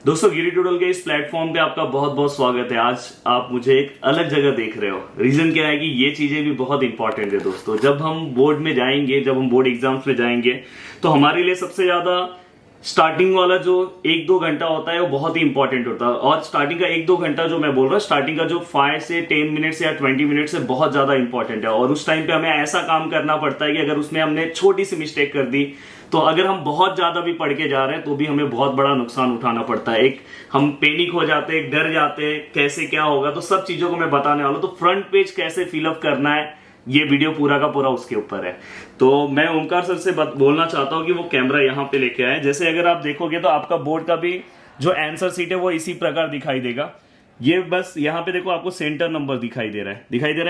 दोस्तों गिरी टूडल के इस प्लेटफॉर्म पे आपका बहुत बहुत स्वागत है। आज आप मुझे एक अलग जगह देख रहे हो। रीजन क्या है कि ये चीजें भी बहुत इंपॉर्टेंट है दोस्तों। जब हम बोर्ड में जाएंगे, जब हम बोर्ड एग्जाम्स में जाएंगे, तो हमारे लिए सबसे ज्यादा स्टार्टिंग वाला जो 1-2 घंटा होता है वो बहुत ही इंपॉर्टेंट होता है। और स्टार्टिंग का 1-2 घंटा जो मैं बोल रहा हूँ, स्टार्टिंग का जो 5 से 10 मिनट्स या 20 मिनट्स से बहुत ज्यादा इंपॉर्टेंट है। और उस टाइम पे हमें ऐसा काम करना पड़ता है कि अगर उसमें हमने छोटी सी मिस्टेक कर दी, तो अगर हम बहुत ज्यादा भी पढ़ के जा रहे हैं तो भी हमें बहुत बड़ा नुकसान उठाना पड़ता है। एक हम पैनिक हो जाते हैं, डर जाते हैं, कैसे क्या होगा। तो सब चीजों को मैं बताने वाला हूं। तो फ्रंट पेज कैसे फिलअप करना है, ये वीडियो पूरा का पूरा उसके ऊपर है। तो मैं ओमकार सर से बोलना चाहता हूं कि वो कैमरा यहाँ पे लेके आए। जैसे अगर आप देखोगे तो आपका बोर्ड का भी जो आंसर सीट है वो इसी प्रकार दिखाई देगा। ये बस यहाँ पे देखो आपको सेंटर नंबर दिखाई दे रहा है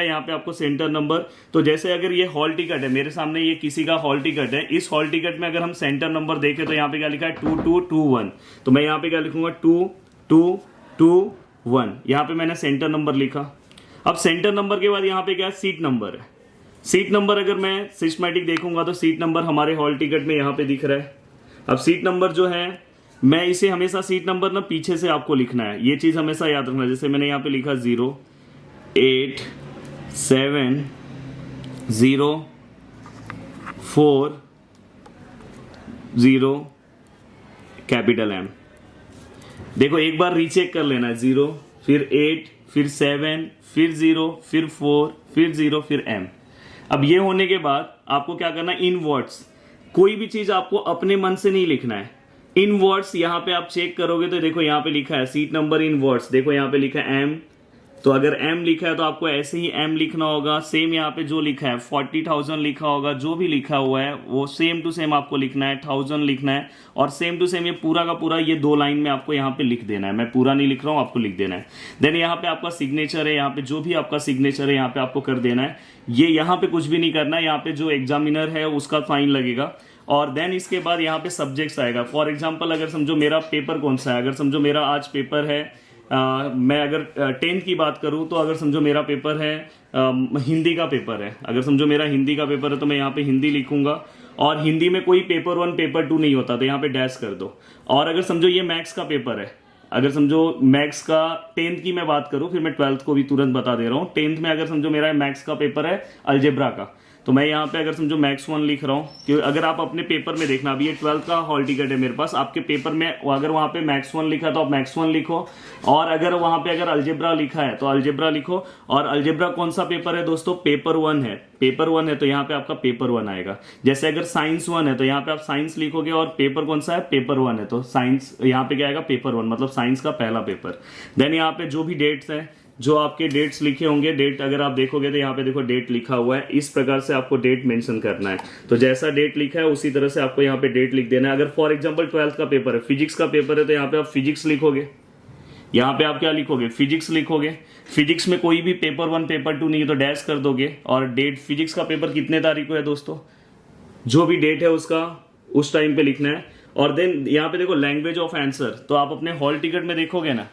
यहाँ पे आपको सेंटर नंबर। तो जैसे अगर ये हॉल टिकट है, मेरे सामने ये किसी का हॉल टिकट है, इस हॉल टिकट में अगर हम सेंटर नंबर देखें तो यहाँ पे क्या लिखा है 2221। तो मैं यहाँ पे क्या लिखूंगा 2221। यहाँ पे मैंने सेंटर नंबर लिखा। अब सेंटर नंबर के बाद यहाँ पे क्या सीट नंबर है। सीट नंबर अगर मैं सिस्टमैटिक देखूंगा तो सीट नंबर हमारे हॉल टिकट में यहाँ पे दिख रहा है। अब सीट नंबर जो है, मैं इसे हमेशा सीट नंबर ना पीछे से आपको लिखना है, ये चीज हमेशा याद रखना है। जैसे मैंने यहाँ पे लिखा 08704 कैपिटल M। देखो एक बार रीचेक कर लेना है। 0 फिर 8 फिर 7 फिर 0 फिर 4 फिर 0 फिर M। अब ये होने के बाद आपको क्या करना है, इन वर्ड्स कोई भी चीज आपको अपने मन से नहीं लिखना है। इन वर्ड्स यहाँ पे आप चेक करोगे तो देखो यहाँ पे लिखा है सीट नंबर इन वर्ड्स। देखो यहाँ पे लिखा है M। तो अगर M लिखा है तो आपको ऐसे ही M लिखना होगा। सेम यहाँ पे जो लिखा है 40,000 लिखा होगा, जो भी लिखा हुआ है वो सेम टू सेम आपको लिखना है, 1000 लिखना है। और सेम टू सेम ये पूरा का पूरा ये 2 लाइन में आपको यहाँ पे लिख देना है। मैं पूरा नहीं लिख रहा हूँ, आपको लिख देना है। देन यहाँ पे आपका सिग्नेचर है, यहाँ पे जो भी आपका सिग्नेचर है यहाँ पे आपको कर देना है। ये यहाँ पे कुछ भी नहीं करना है, यहाँ पे जो एग्जामिनर है उसका फाइन लगेगा। और देन इसके बाद यहाँ पे सब्जेक्ट्स आएगा। फॉर एग्जांपल अगर समझो मेरा पेपर कौन सा है, अगर समझो मेरा आज पेपर है मैं अगर 10th की बात करूँ तो अगर समझो मेरा पेपर है हिंदी का पेपर है। अगर समझो मेरा हिंदी का पेपर है तो मैं यहाँ पे हिंदी लिखूंगा। और हिंदी में कोई पेपर 1 पेपर 2 नहीं होता, तो यहाँ पे डैश कर दो। और अगर समझो ये मैथ्स का पेपर है, अगर समझो मैथ्स का 10th की मैं बात करूं, फिर मैं 12th को भी तुरंत बता दे रहा हूं। 10th में अगर समझो मेरा मैथ्स का पेपर है अलजेब्रा का, तो मैं यहाँ पे अगर समझो मैथ्स 1 लिख रहा हूँ। क्योंकि अगर आप अपने पेपर में देखना, अभी ये 12th का हॉल टिकट है मेरे पास, आपके पेपर में अगर वहाँ पे मैथ्स 1 लिखा तो आप मैथ्स 1 लिखो। और अगर वहाँ पे अगर अलजेब्रा लिखा है तो अलजेब्रा लिखो। और अलजेब्रा कौन सा पेपर है दोस्तों, पेपर 1 है। पेपर 1 है तो यहाँ पे आपका पेपर 1 आएगा। जैसे अगर साइंस 1 है तो यहाँ पे आप साइंस लिखोगे। और पेपर कौन सा है, पेपर 1 है, तो साइंस यहाँ पे क्या आएगा, पेपर 1, मतलब साइंस का पहला पेपर। देन यहाँ पे जो भी डेट्स है, जो आपके डेट्स लिखे होंगे, डेट अगर आप देखोगे तो यहाँ पे देखो डेट लिखा हुआ है। इस प्रकार से आपको डेट मेंशन करना है। तो जैसा डेट लिखा है उसी तरह से आपको यहाँ पे डेट लिख देना है। अगर फॉर एग्जांपल 12th का पेपर है, फिजिक्स का पेपर है, तो यहाँ पे आप फिजिक्स लिखोगे। यहाँ पे आप क्या लिखोगे, फिजिक्स लिखोगे। फिजिक्स में कोई भी पेपर 1 पेपर 2 नहीं है तो डैश कर दोगे। और डेट, फिजिक्स का पेपर कितने तारीख को है दोस्तों, जो भी डेट है उसका उस टाइम पे लिखना है। और देन यहाँ पे देखो लैंग्वेज ऑफ आंसर। तो आप अपने हॉल टिकट में देखोगे ना,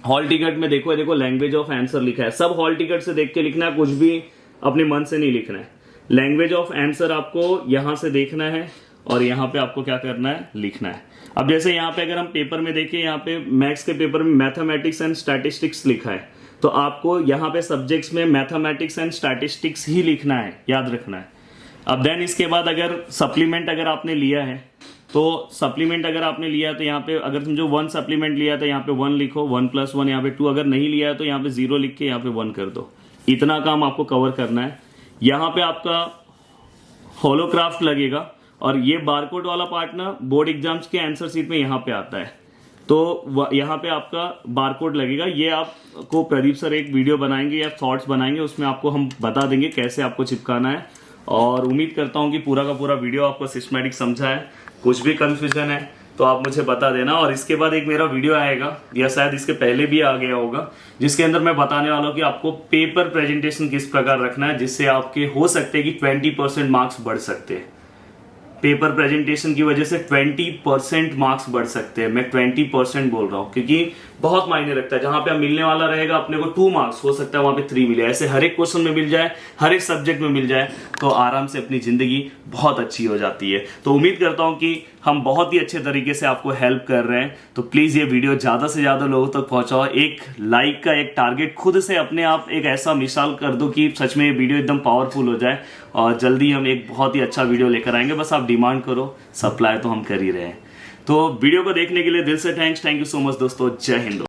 हॉल टिकट में देखो लैंग्वेज ऑफ आंसर लिखा है। सब हॉल टिकट से देख के लिखना है, कुछ भी अपने मन से नहीं लिखना है। लैंग्वेज ऑफ आंसर आपको यहां से देखना है और यहाँ पे आपको क्या करना है, लिखना है। अब जैसे यहाँ पे अगर हम पेपर में देखें, यहाँ पे मैथ्स के पेपर में मैथमेटिक्स एंड स्टैटिस्टिक्स लिखा है, तो आपको यहाँ पे सब्जेक्ट्स में मैथमेटिक्स एंड स्टैटिस्टिक्स ही लिखना है, याद रखना है। अब देन इसके बाद अगर सप्लीमेंट अगर आपने लिया है, तो सप्लीमेंट अगर आपने लिया है तो यहाँ पे अगर समझो 1 सप्लीमेंट लिया है तो यहाँ पे 1 लिखो, 1 + 1 यहाँ पे 2। अगर नहीं लिया है तो यहाँ पे 0 लिख के यहाँ पे 1 कर दो। इतना काम आपको कवर करना है। यहाँ पे आपका होलोक्राफ्ट लगेगा। और ये बारकोड वाला पार्ट ना बोर्ड एग्जाम्स के आंसर सीट में यहाँ पे आता है। तो यहाँ पे आपका बारकोड लगेगा। ये आपको प्रदीप सर एक वीडियो बनाएंगे या शॉर्ट्स बनाएंगे, उसमें आपको हम बता देंगे कैसे आपको चिपकाना है। और उम्मीद करता हूँ कि पूरा का पूरा वीडियो आपको सिस्टमैटिक समझा है। कुछ भी कंफ्यूजन है तो आप मुझे बता देना। और इसके बाद एक मेरा वीडियो आएगा, या शायद इसके पहले भी आ गया होगा, जिसके अंदर मैं बताने वाला हूँ कि आपको पेपर प्रेजेंटेशन किस प्रकार रखना है, जिससे आपके हो सकते हैं कि 20% मार्क्स बढ़ सकते हैं। पेपर प्रेजेंटेशन की वजह से 20% मार्क्स बढ़ सकते हैं। मैं 20% बोल रहा हूँ क्योंकि बहुत मायने रखता है। जहां पे हम मिलने वाला रहेगा अपने को 2 मार्क्स, हो सकता है वहां पे 3 मिले। ऐसे हर एक क्वेश्चन में मिल जाए, हर एक सब्जेक्ट में मिल जाए, तो आराम से अपनी जिंदगी बहुत अच्छी हो जाती है। तो उम्मीद करता हूं कि हम बहुत ही अच्छे तरीके से आपको हेल्प कर रहे हैं। तो प्लीज ये वीडियो ज्यादा से ज्यादा लोगों तक पहुंचाओ। एक लाइक का एक टारगेट खुद से अपने आप एक ऐसा मिसाल कर दो कि सच में ये वीडियो एकदम पावरफुल हो जाए, और जल्दी हम एक बहुत ही अच्छा वीडियो लेकर आएंगे। बस आप डिमांड करो, सप्लाई तो हम कर ही रहे हैं। तो वीडियो को देखने के लिए दिल से thanks. Thank you so much दोस्तों। जय हिंद।